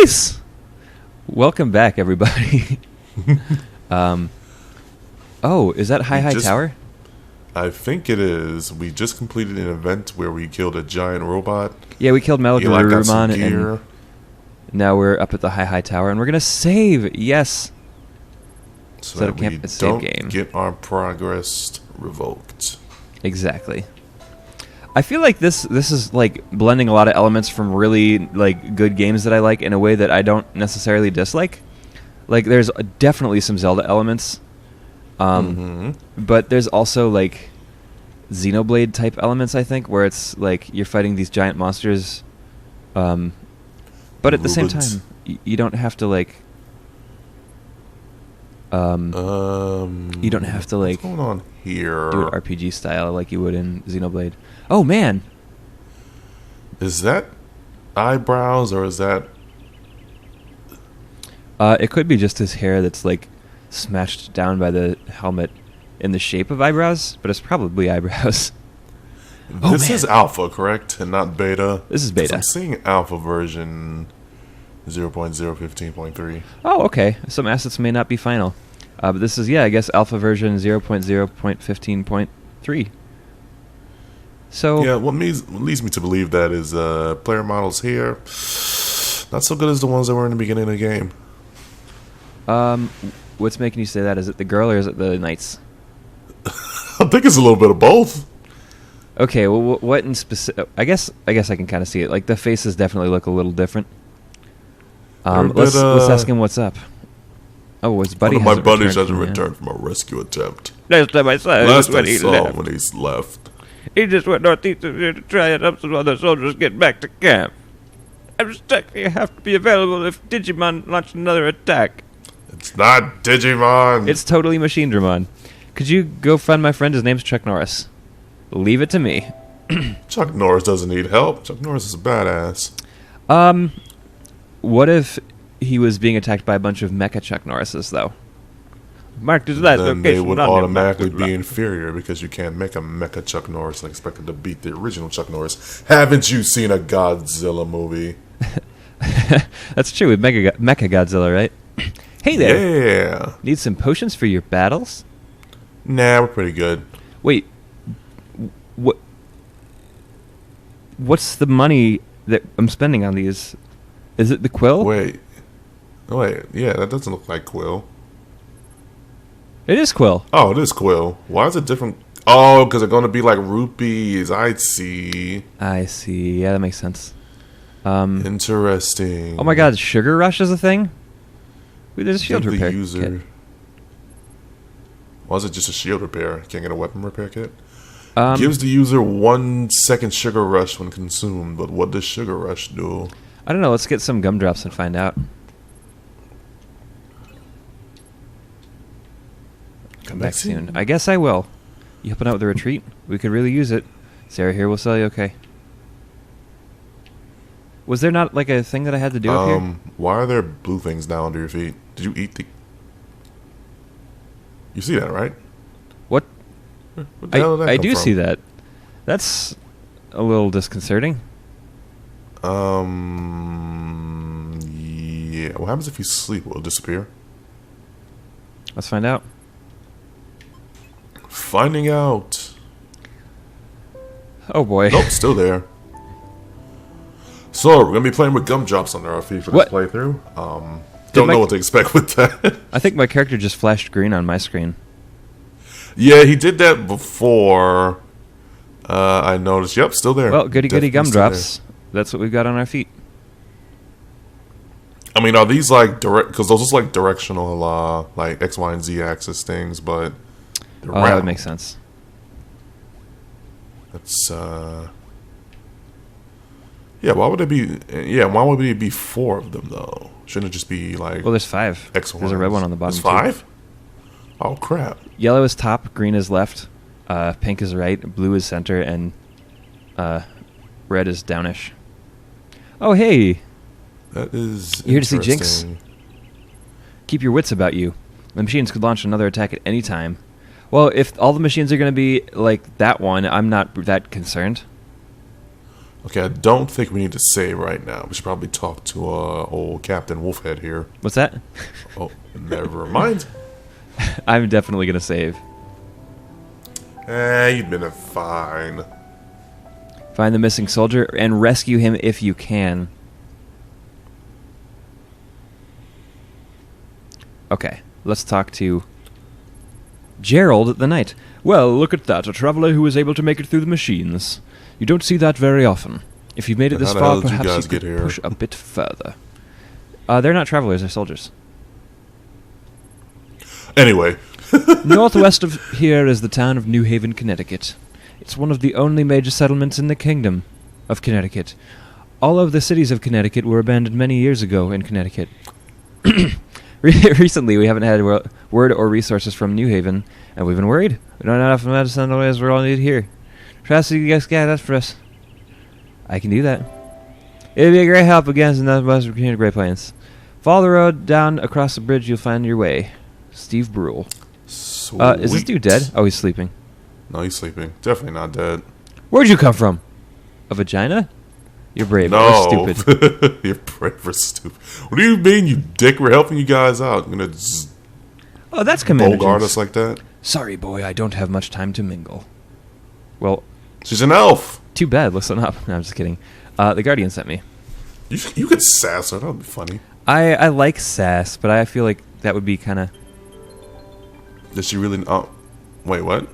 Nice! Welcome back, everybody. Oh, is that High Tower? I think it is. We just completed an event where we killed a giant robot. Yeah, we killed Melgarurumon, gear. and now we're up at the High Tower, and we're gonna save. Yes. So that we don't get our progress revoked. Exactly. I feel like this is like blending a lot of elements from really like good games that I like in a way that I don't necessarily dislike. Like there's definitely some Zelda elements, but there's also like Xenoblade type elements. I think where it's like you're fighting these giant monsters, but at the same time you don't have to like. You don't have to like. What's going on here? Do it RPG style like you would in Xenoblade. Oh man, is that eyebrows or is that? It could be just his hair that's like smashed down by the helmet in the shape of eyebrows, but it's probably eyebrows. This is alpha, correct, and not beta. This is beta. I'm seeing alpha version 0.015.3. Oh, okay. Some assets may not be final. But this is, I guess, alpha version 0.0.15.3. So yeah, what leads me to believe that is player models here not so good as the ones that were in the beginning of the game. What's making you say that? Is it the girl or is it the knights? I think it's a little bit of both. Okay, well, what in specific? I guess I can kind of see it. Like the faces definitely look a little different. Let's ask him what's up. Oh, his buddy. One of my buddies hasn't returned from a rescue attempt. Last time I saw him, when he's left. He just went northeast of here to try and help some other soldiers get back to camp. I'm stuck. You have to be available if Digimon launch another attack. It's not Digimon. It's totally Machine-Dramon. Could you go find my friend? His name's Chuck Norris. Leave it to me. Chuck Norris doesn't need help. Chuck Norris is a badass. What if he was being attacked by a bunch of mecha Chuck Norrises, though? Marked his last then location. They would automatically be inferior because you can't make a mecha Chuck Norris and expect him to beat the original Chuck Norris. Haven't you seen a Godzilla movie? That's true with Mecha Godzilla, right? Hey there. Yeah. Need some potions for your battles? Nah, we're pretty good. Wait. What's the money that I'm spending on these? Is it the quill? Wait. Yeah, that doesn't look like quill. It is quill. Oh, it is quill. Why is it different? Oh, because they're going to be like rupees. I see. Yeah, that makes sense. Interesting. Oh my god, Sugar Rush is a thing? Wait, there's a shield repair kit. Why is it just a shield repair? Can't get a weapon repair kit? Gives the user 1 second Sugar Rush when consumed, but what does Sugar Rush do? I don't know, let's get some gumdrops and find out. Come back soon. I guess I will. You helping out with the retreat? We could really use it. Sarah here will sell you, okay. Was there not like a thing that I had to do up here? Why are there blue things down under your feet? Did you eat the... You see that, right? What? Where the hell did that I come do from? see that. That's a little disconcerting. Yeah. What happens if you sleep? Will it disappear? Let's find out. Finding out. Oh boy. Nope, still there. So, we're going to be playing with gumdrops under our feet for this playthrough. Don't know what to expect with that. I think my character just flashed green on my screen. Yeah, he did that before. I noticed. Yep, still there. Well, goody gumdrops. That's what we've got on our feet. I mean, are these like direct? Because those are like directional, like X, Y, and Z axis things, but they're round. That would make sense. That's yeah. Why would it be? Yeah, why would it be 4 of them though? Shouldn't it just be like? Well, there's 5. X, there's a red one on the bottom. There's 5. Oh crap! Yellow is top, green is left, pink is right, blue is center, and red is downish. Oh hey! That is you're here to see Jinx. Keep your wits about you. The machines could launch another attack at any time. Well, if all the machines are going to be like that one, I'm not that concerned. Okay, I don't think we need to save right now. We should probably talk to old Captain Wolfhead here. What's that? Oh, never mind. I'm definitely gonna save. You've been fine. Find the missing soldier and rescue him if you can. Okay, let's talk to Gerald the Knight. Well, look at that, a traveler who was able to make it through the machines. You don't see that very often. If you've made it this far, perhaps you could push a bit further. They're not travelers, they're soldiers. Anyway. Northwest of here is the town of New Haven, Connecticut. It's one of the only major settlements in the kingdom of Connecticut. All of the cities of Connecticut were abandoned many years ago in Connecticut. Recently, we haven't had word or resources from New Haven, and we've been worried. We don't have enough medicine as we're all needed here. Trust you guys get that for us. I can do that. It'd be a great help against the Western Great Plains. Follow the road down across the bridge, you'll find your way. Steve Brule. Is this dude dead? Oh, he's sleeping. No, he's sleeping. Definitely not dead. Where'd you come from? A vagina? You're brave. No. Or stupid. You're brave or stupid. What do you mean, you dick? We're helping you guys out. You're gonna just that's Commander Bogart us like that? Sorry, boy, I don't have much time to mingle. Well, she's an elf. Too bad. Listen up. No, I'm just kidding. The Guardian sent me. You could sass her. That would be funny. I like sass, but I feel like that would be kind of... Does she really... Oh, wait, what?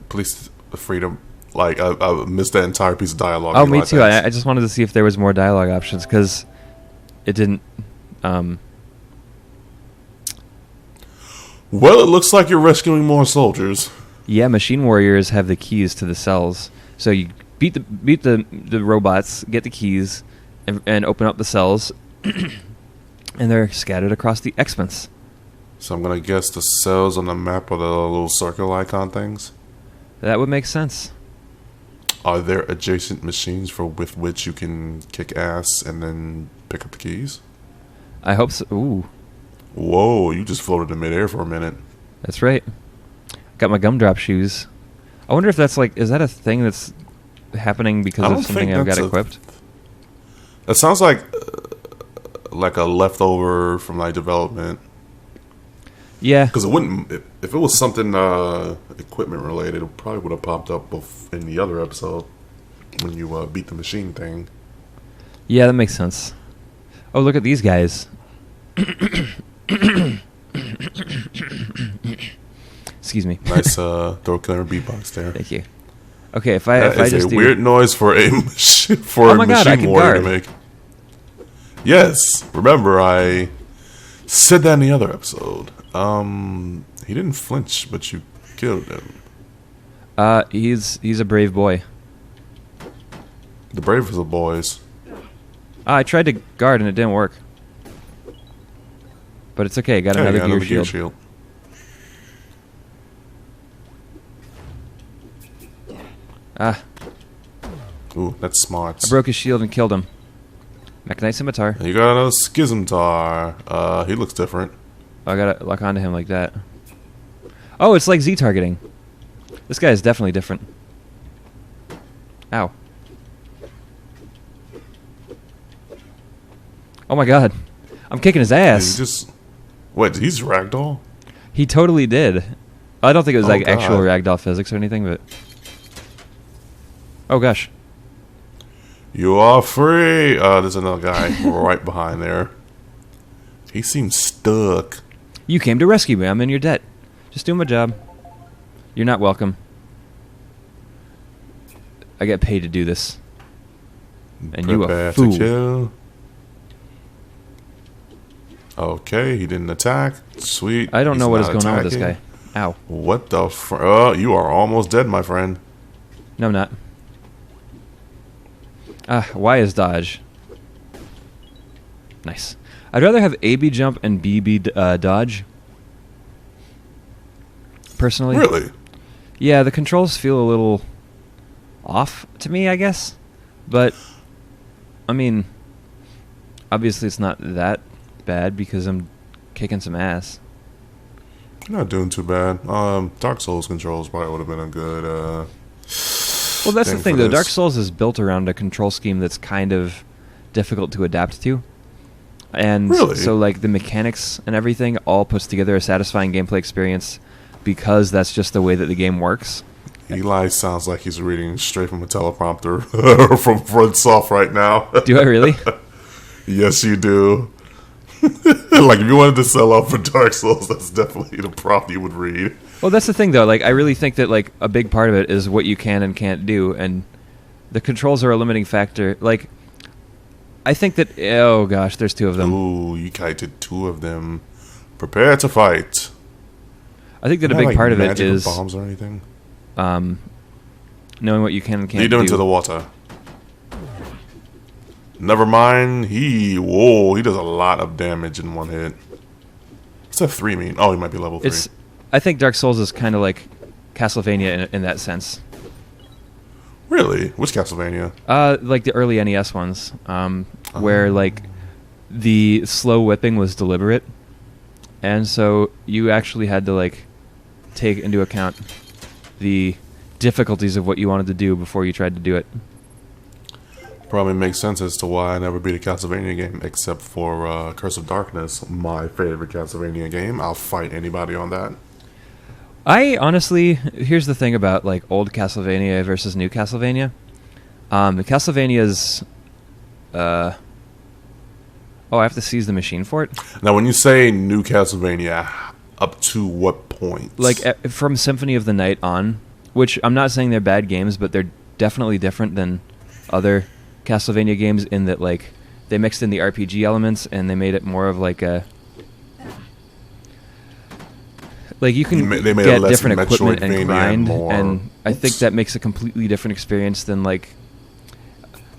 Police freedom. Like, I missed that entire piece of dialogue. Oh, me too. I just wanted to see if there was more dialogue options, because it didn't... Well, it looks like you're rescuing more soldiers. Yeah, machine warriors have the keys to the cells. So you beat the robots, get the keys, and open up the cells, and they're scattered across the expanse. So I'm gonna guess the cells on the map are the little circle icon things. That would make sense. Are there adjacent machines with which you can kick ass and then pick up the keys? I hope so. Ooh. Whoa, you just floated in midair for a minute. That's right. Got my gumdrop shoes. I wonder if that's like... Is that a thing that's happening because of something I've got equipped? That sounds like a leftover from like development. Yeah. Because it wouldn't... If it was something equipment related, it probably would have popped up in the other episode when you beat the machine thing. Yeah, that makes sense. Oh, look at these guys. Excuse me. Nice throat killer beatbox there. Thank you. Okay, if I just a weird noise for a machine warrior to make. Yes, remember I said that in the other episode. He didn't flinch, but you killed him. He's a brave boy. The bravest of boys. I tried to guard and it didn't work. But it's okay. Got another gear shield. Ah. Ooh, that's smart. I broke his shield and killed him. Mechanite scimitar. You got another schismtar. He looks different. I gotta lock onto him like that. Oh, it's like Z targeting. This guy is definitely different. Ow. Oh my god. I'm kicking his ass. Wait, he's ragdoll? He totally did. I don't think it was like actual ragdoll physics or anything, but... Oh gosh. You are free! There's another guy right behind there. He seems stuck. You came to rescue me. I'm in your debt. Just doing my job. You're not welcome. I get paid to do this. And you a fool. To kill. Okay, he didn't attack. Sweet. I don't know what is going on with this guy. Ow. What the you are almost dead, my friend. No, I'm not. Y is dodge. Nice. I'd rather have AB jump and BB dodge. Personally. Really? Yeah, the controls feel a little off to me, I guess. But, I mean, obviously it's not that bad because I'm kicking some ass. You're not doing too bad. Dark Souls controls probably would have been a good... Well, that's the thing, though. Dark Souls is built around a control scheme that's kind of difficult to adapt to. And so, like, the mechanics and everything all puts together a satisfying gameplay experience because that's just the way that the game works. Eli sounds like he's reading straight from a teleprompter from FromSoft right now. Do I really? Yes, you do. Like, if you wanted to sell out for Dark Souls, that's definitely the prompt you would read. Well, that's the thing, though. Like, I really think that, like, a big part of it is what you can and can't do, and the controls are a limiting factor. Like, I think that... Oh, gosh, there's 2 of them. Ooh, you kited 2 of them. Prepare to fight. I think that a big part of it is... bombs or anything? Knowing what you can and can't do. Lead him into the water. Never mind. He does a lot of damage in one hit. What's that 3 mean? Oh, he might be level 3. I think Dark Souls is kind of like Castlevania in that sense. Really? Which Castlevania? Like the early NES ones, where like the slow whipping was deliberate, and so you actually had to like take into account the difficulties of what you wanted to do before you tried to do it. Probably makes sense as to why I never beat a Castlevania game, except for Curse of Darkness, my favorite Castlevania game. I'll fight anybody on that. I honestly, here's the thing about like old Castlevania versus new Castlevania. The Castlevania's, I have to seize the machine for it. Now, when you say new Castlevania, up to what point? Like from Symphony of the Night on, which I'm not saying they're bad games, but they're definitely different than other Castlevania games in that like they mixed in the RPG elements and they made it more of like a like you can they made get different equipment and grind, and I think Oops. that makes a completely different experience than like.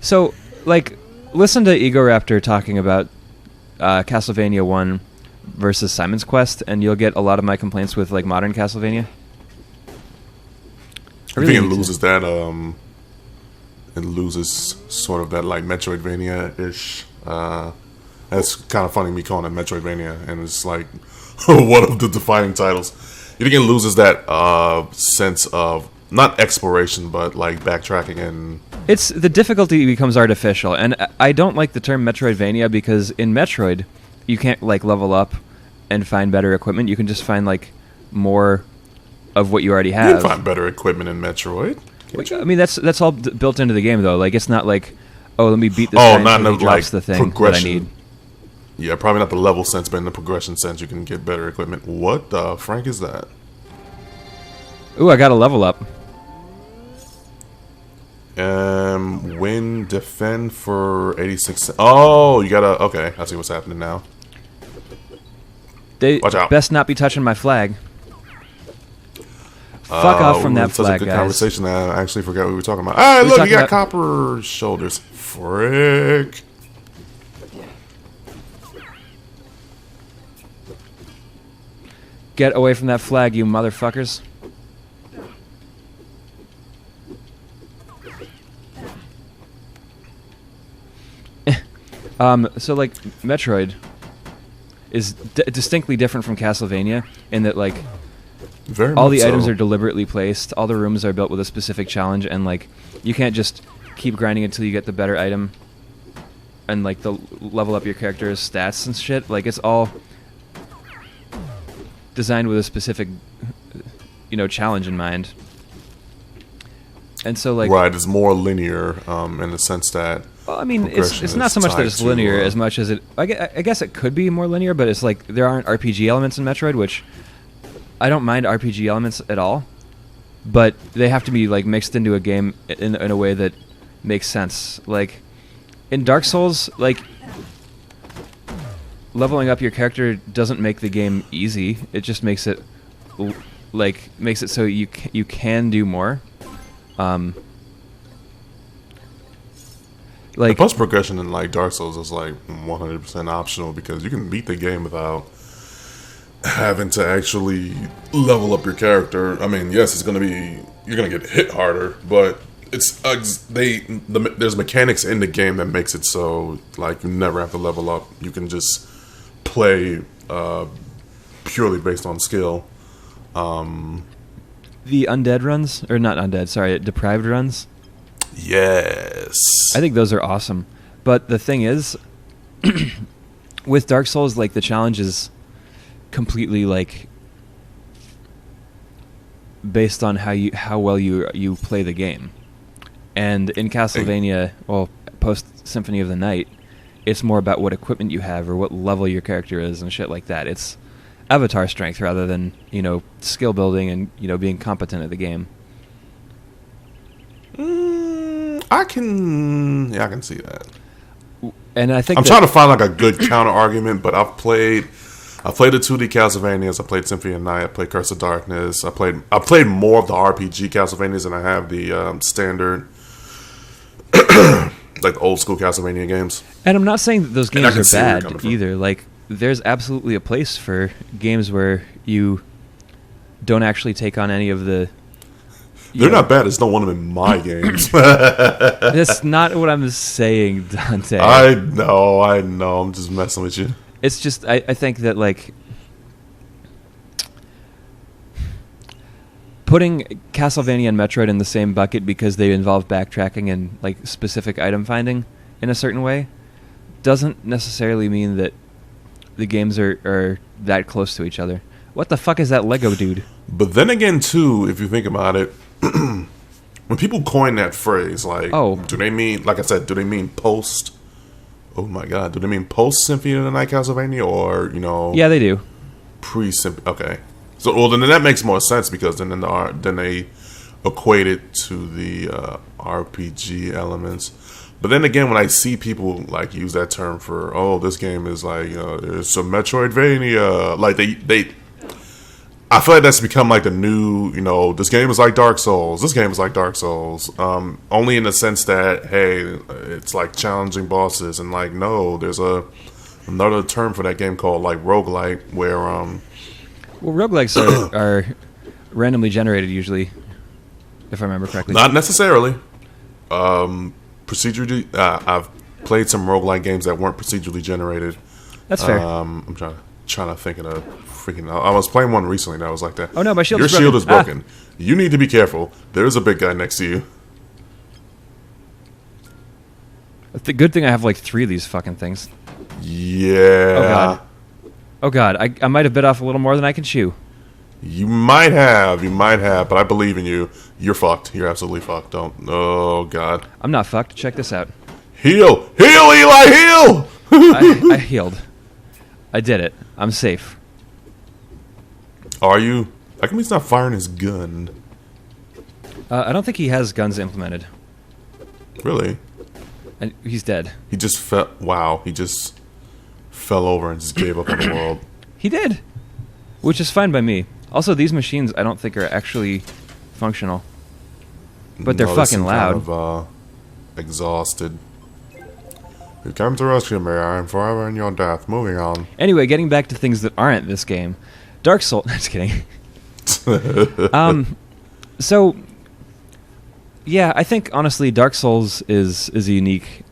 So like listen to Ego Raptor talking about Castlevania 1 versus Simon's Quest, and you'll get a lot of my complaints with like modern Castlevania. I think it loses that it loses sort of that like Metroidvania-ish. That's kind of funny me calling it Metroidvania, and it's like one of the defining titles. You think it loses that sense of not exploration, but like backtracking and. It's the difficulty becomes artificial, and I don't like the term Metroidvania because in Metroid, you can't like level up and find better equipment. You can just find like more of what you already have. You can find better equipment in Metroid. I mean, that's all built into the game, though. Like, it's not like, oh, let me beat this guy until he drops the thing that I need. Yeah, probably not the level sense, but in the progression sense, you can get better equipment. What the frank is that? Ooh, I got a level up. Win, defend for 86. Oh, you gotta. Okay, I see what's happening now. They Watch out. Best not be touching my flag. Fuck off from that flag, such a good guys. conversation that I actually forgot what we were talking about. Ah, look, you got copper shoulders. Frick. Get away from that flag, you motherfuckers. So, like, Metroid is distinctly different from Castlevania in that, like, all the items are deliberately placed, all the rooms are built with a specific challenge, and, like, you can't just keep grinding until you get the better item and, like, level up your character's stats and shit. Like, it's all designed with a specific, challenge in mind. And so, like... Right, it's more linear in the sense that... Well, I mean, it's not so much that it's linear as much as it... I guess it could be more linear, but it's like there aren't RPG elements in Metroid, which I don't mind RPG elements at all, but they have to be like mixed into a game in a way that makes sense. Like in Dark Souls, like leveling up your character doesn't make the game easy. It just makes it so you can do more. Like the post progression in like Dark Souls is like 100% optional because you can beat the game without having to actually level up your character. I mean, yes, you're gonna get hit harder, but there's mechanics in the game that makes it so like you never have to level up. You can just play purely based on skill. The undead runs, or not undead, sorry, deprived runs. Yes. I think those are awesome. But the thing is, with Dark Souls, like, the challenge is completely, like, based on how well you play the game. And in Castlevania, well, post Symphony of the Night, it's more about what equipment you have or what level your character is and shit like that. It's avatar strength rather than, skill building and, being competent at the game. I can see that. And I think I'm trying to find like a good counter argument, but I've played the 2D Castlevanias. I played Symphony of the Night. I played Curse of Darkness. I played more of the RPG Castlevanias than I have the standard, like the old school Castlevania games. And I'm not saying that those games are bad either. Like, there's absolutely a place for games where you don't actually take on any of the... They're not bad. It's not one of them in my games. That's not what I'm saying, Dante. I know. I'm just messing with you. It's just, I think that, like, putting Castlevania and Metroid in the same bucket because they involve backtracking and, like, specific item finding in a certain way doesn't necessarily mean that the games are that close to each other. What the fuck is that Lego dude? But then again, too, if you think about it, when people coin that phrase, like, do they mean, like I said, do they mean post? Oh my God, do they mean post Symphony of the Night Castlevania or Yeah, they do. Pre-Symphony. Okay, so well then that makes more sense because then they equate it to the RPG elements. But then again, when I see people like use that term for this game is like it's a Metroidvania, like they. I feel like that's become like the new, this game is like Dark Souls. This game is like Dark Souls. Only in the sense that, hey, it's like challenging bosses. And like, no, there's another term for that game called like roguelike where... Well, roguelikes are randomly generated usually, if I remember correctly. Not necessarily. Procedurally, I've played some roguelike games that weren't procedurally generated. That's fair. I'm trying to think of a freaking... I was playing one recently that was like that. Oh no, my shield is broken. Your shield is broken. You need to be careful. There's a big guy next to you. The good thing I have like 3 of these fucking things. Yeah. Oh god. I might have bit off a little more than I can chew. You might have, but I believe in you. You're fucked. You're absolutely fucked. Don't... Oh god. I'm not fucked. Check this out. Heal, Eli, heal! I healed. I did it. I'm safe. Are you? How come he's not firing his gun? I don't think he has guns implemented. Really? And he's dead. He just fell... Wow. He just fell over and just gave up on the world. He did. Which is fine by me. Also, these machines I don't think are actually functional. But they're fucking loud. Kind of, exhausted. You came to rescue me. I am forever in your death. Moving on. Anyway, getting back to things that aren't this game. Dark Souls... Just kidding. So... Yeah, I think, honestly, Dark Souls is a unique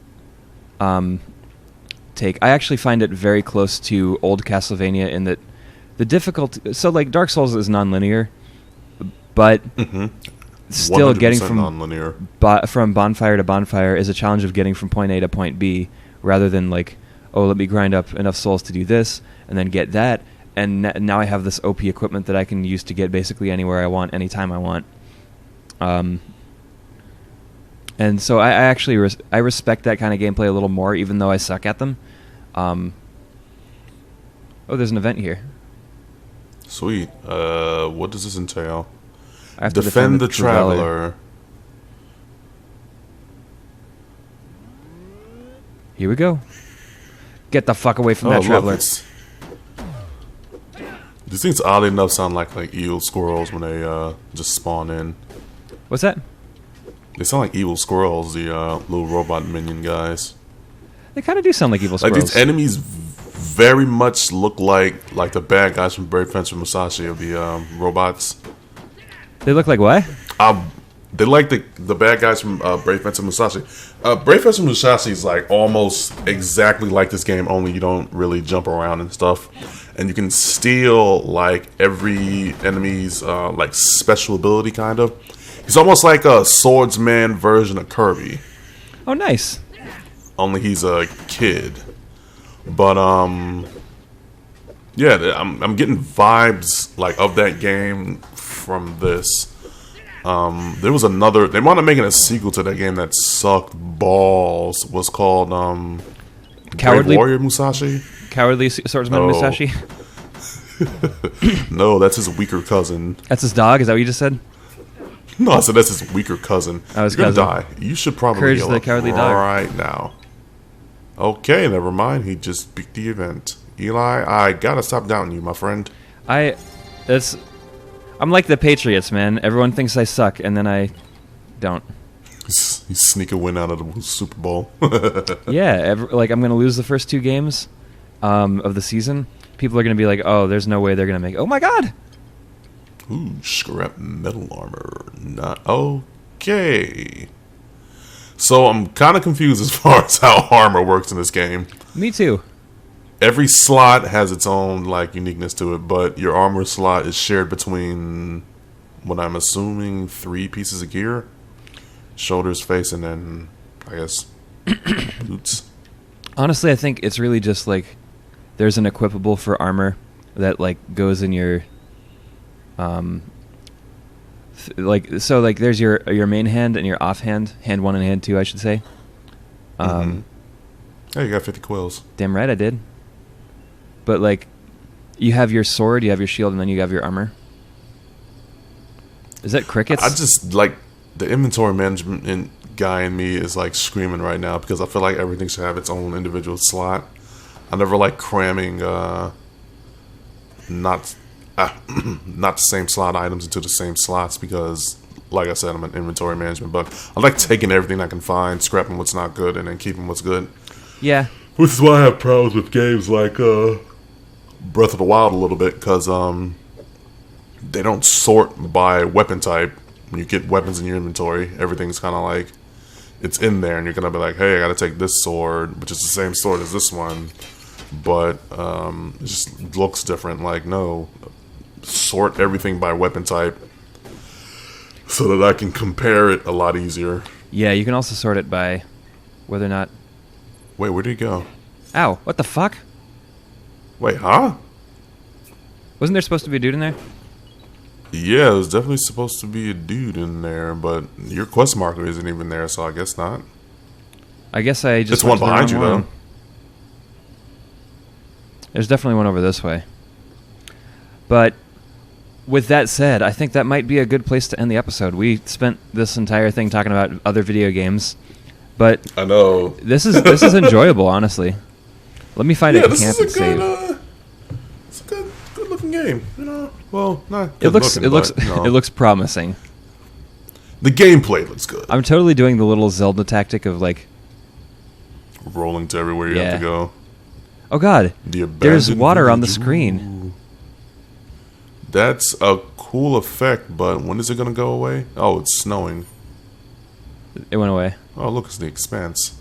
take. I actually find it very close to old Castlevania in that the difficulty... So, like, Dark Souls is non-linear, but still getting from bonfire to bonfire is a challenge of getting from point A to point B, rather than, like, let me grind up enough souls to do this, and then get that, and now I have this OP equipment that I can use to get basically anywhere I want, anytime I want. And so I actually I respect that kind of gameplay a little more, even though I suck at them. Oh, there's an event here. Sweet. What does this entail? I have to defend the Traveler. Here we go. Get the fuck away from that Traveler. These things, oddly enough, sound like evil squirrels when they just spawn in. What's that? They sound like evil squirrels, the little robot minion guys. They kind of do sound like evil squirrels. Like, these enemies very much look like the bad guys from Brave Fencer Musashi of the robots. They look like what? They like the bad guys from Brave Fencer Musashi. Brave Fencer Musashi is like almost exactly like this game, only you don't really jump around and stuff. And you can steal like every enemy's like special ability, kind of. He's almost like a swordsman version of Kirby. Oh, nice. Only he's a kid. But yeah, I'm getting vibes like of that game from this. There was another. They wanted making a sequel to that game that sucked balls. Was called Cowardly Warrior Musashi. Cowardly Swordsman Musashi. No, that's his weaker cousin. That's his dog. Is that what you just said? No, I said that's his weaker cousin. Oh, his You're cousin. gonna die. You should probably Courage heal the up Cowardly Dog. right now. Okay, never mind. He just beat the event. Eli, I gotta stop doubting you, my friend. I'm like the Patriots, man. Everyone thinks I suck, and then I don't. You sneak a win out of the Super Bowl. Yeah, I'm going to lose the first 2 games of the season. People are going to be like, oh, there's no way they're going to make... Oh, my God! Ooh, scrap metal armor. Not okay. So I'm kind of confused as far as how armor works in this game. Me too. Every slot has its own like uniqueness to it, but your armor slot is shared between what I'm assuming 3 pieces of gear: shoulders, face, and then I guess boots. Honestly, I think it's really just like there's an equipable for armor that like goes in your there's your main hand and your offhand, hand 1 and hand 2, I should say. Hey, you got 50 quills. Damn right I did. But like, you have your sword, you have your shield, and then you have your armor. Is that crickets? I just like the inventory management guy in me is like screaming right now because I feel like everything should have its own individual slot. I never like cramming not the same slot items into the same slots because, like I said, I'm an inventory management bug. I like taking everything I can find, scrapping what's not good, and then keeping what's good. Yeah. Which is why I have problems with games like Breath of the Wild a little bit because they don't sort by weapon type. When you get weapons in your inventory, everything's kind of like it's in there, and you're gonna be like, "Hey, I gotta take this sword, which is the same sword as this one, but it just looks different." Like, no, sort everything by weapon type so that I can compare it a lot easier. Yeah, you can also sort it by whether or not... Wait, where did he go? Ow, what the fuck? Wait, huh? Wasn't there supposed to be a dude in there? Yeah, there's definitely supposed to be a dude in there, but your quest marker isn't even there, so I guess not. I guess I just... There's one behind you, though. There's definitely one over this way. But with that said, I think that might be a good place to end the episode. We spent this entire thing talking about other video games, but I know this is enjoyable, honestly. Let me find a camp and save. It's a good looking game, you know. Well, not it good looking, no. It looks promising. The gameplay looks good. I'm totally doing the little Zelda tactic of like rolling to everywhere you have to go. Oh God, there's water on the screen. That's a cool effect, but when is it gonna go away? Oh, it's snowing. It went away. Oh, look, it's the Expanse.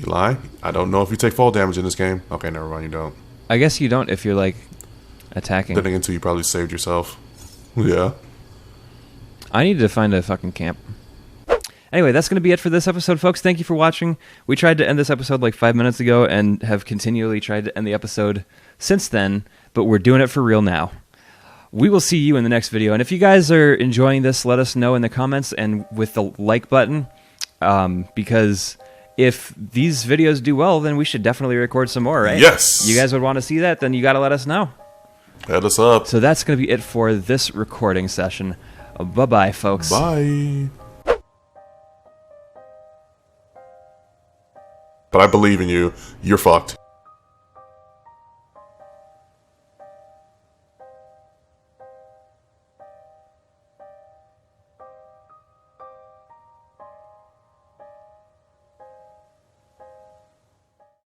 Eli, I don't know if you take fall damage in this game. Okay, never mind, you don't. I guess you don't if you're like attacking. Then again, too, you probably saved yourself. Yeah. I need to find a fucking camp. Anyway, that's going to be it for this episode, folks. Thank you for watching. We tried to end this episode like 5 minutes ago and have continually tried to end the episode since then, but we're doing it for real now. We will see you in the next video. And if you guys are enjoying this, let us know in the comments and with the like button, because if these videos do well, then we should definitely record some more, right? Yes. You guys would want to see that, then you got to let us know. Head us up. So that's going to be it for this recording session. Bye-bye, folks. Bye. But I believe in you. You're fucked.